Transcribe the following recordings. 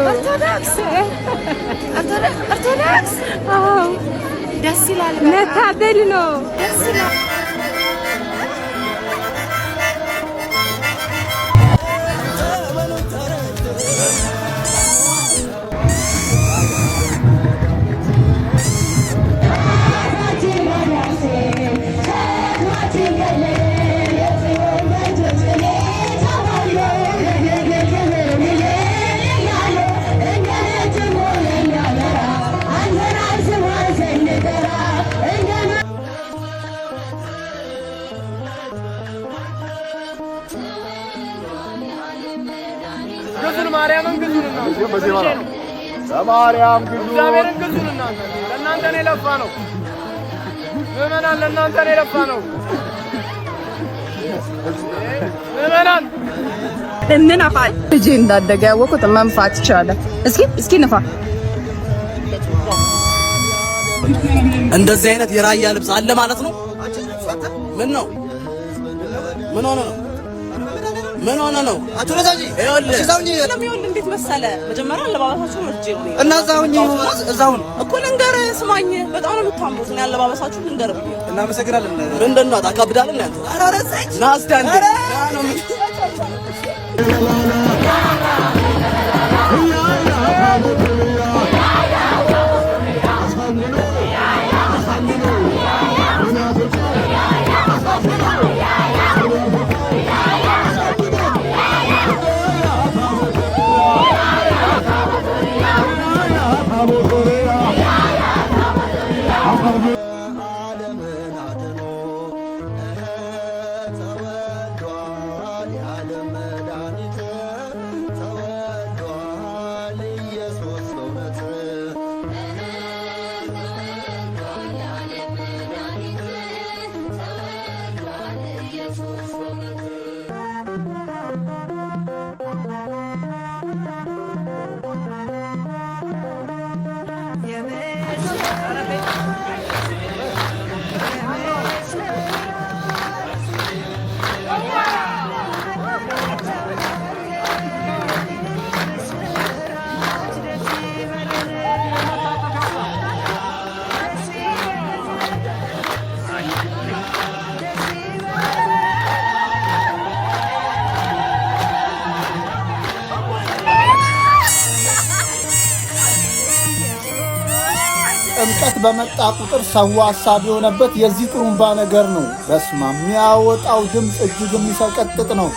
ኦርቶዶክስ ደስ ይላል። መታደል ነው። ደስ ይላል። ማርያምን ግዙንና ለማርያም ግዙ እግዚአብሔርን ግዙንና ለእናንተ ነው የለፋ ነው። ምዕመናን ለእናንተ ነው የለፋ ነው። ምዕመናን ምን አፋል ልጅ እንዳደገ ያወቁት መንፋት ይችላል። እስኪ ነፋ። እንደዚህ አይነት የራያ ልብስ አለ ማለት ነው። ምን ነው? ምን ሆነ ነው? አትረዛጂ ይኸውልህ እንዴት መሰለ መጀመሪያ አለባበሳችሁ ምርጭ ነው እና እዛውን እኮ ልንገርህ፣ ስማኝ በጣም ነው የምታምሩት። እኔ አለባበሳችሁ ልንገርህ ብዬ እናመሰግናለን። ምንድን ነው ታካብዳለህ? አንተ አራረሰች ናስቲ አንተ ነው ጥምቀት በመጣ ቁጥር ሰው ሐሳብ የሆነበት የዚህ ጥሩምባ ነገር ነው። በስመ አብ የሚያወጣው ድምፅ እጅግ የሚሰቀጥጥ ነው።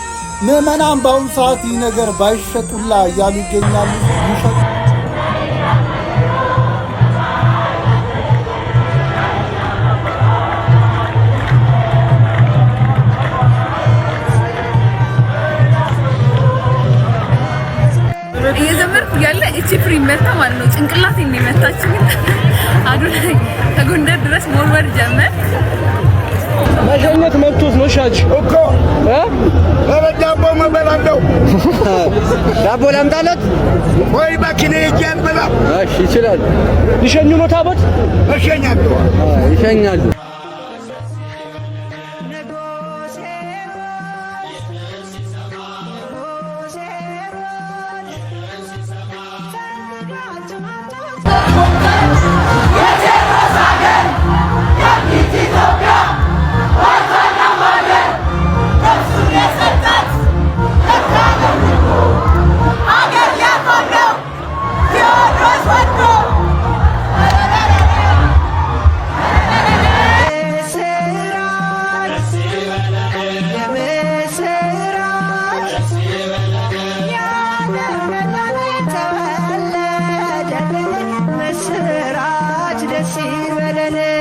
ምዕመናን በአሁኑ ሰዓት ይህ ነገር ባይሸጡላ እያሉ ይገኛሉ። እየዘመርኩ ያለ እቺ ፍሬም መታ ማለት ነው ጭንቅላቴን ነው የመታችኝ። አዶናይ ከጎንደር ድረስ ሞልወር ጀመር። መሸኘት መብቶት ነው። ሻጭ እኮ ዳቦ መበላለው ዳቦ ላምጣለት ወይ ባኪኔ ይያል በላ። እሺ ይችላል። ይሸኙ ነው ታቦት ይሸኛሉ። ምስራች ደስ ይበለን።